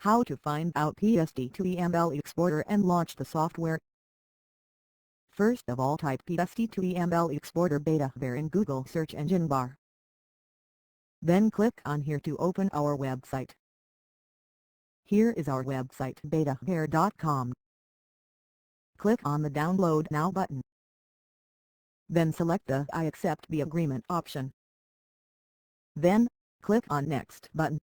How to find out PST to EML Exporter and launch the software. First of all, type PST to EML Exporter Betavare in Google search engine bar. Then click on here to open our website. Here is our website, betavare.com. Click on the Download Now button. Then select the I accept the agreement option. Then, click on Next button.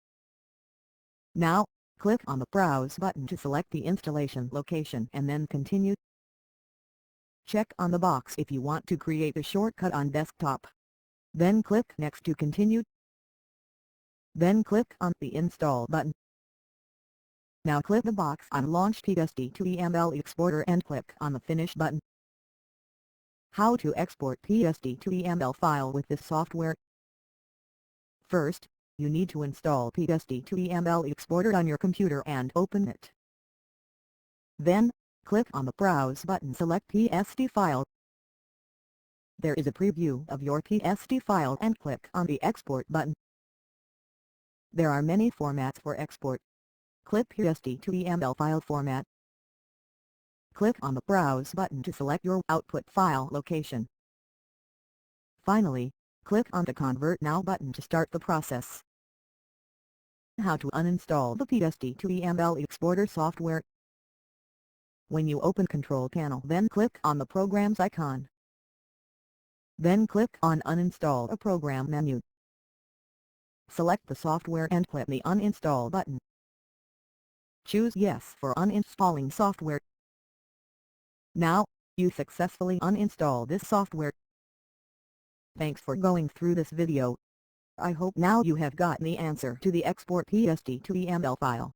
Now, click on the Browse button to select the installation location and then Continue. Check on the box if you want to create a shortcut on desktop. Then click Next to continue. Then click on the Install button. Now click the box on Launch PST to EML Exporter and click on the Finish button. How to export PST to EML file with this software. First, you need to install PST to EML Exporter on your computer and open it. Then, click on the Browse button, select PST file. There is a preview of your PST file and click on the Export button. There are many formats for export. Click PST to EML file format. Click on the Browse button to select your output file location. Finally, click on the Convert Now button to start the process. How to uninstall the PST to EML Exporter software. When you open Control Panel, then click on the Programs icon. Then click on Uninstall a Program menu. Select the software and click the Uninstall button. Choose Yes for uninstalling software. Now, you successfully uninstall this software. Thanks for going through this video. I hope now you have gotten the answer to the Export PST to EML file.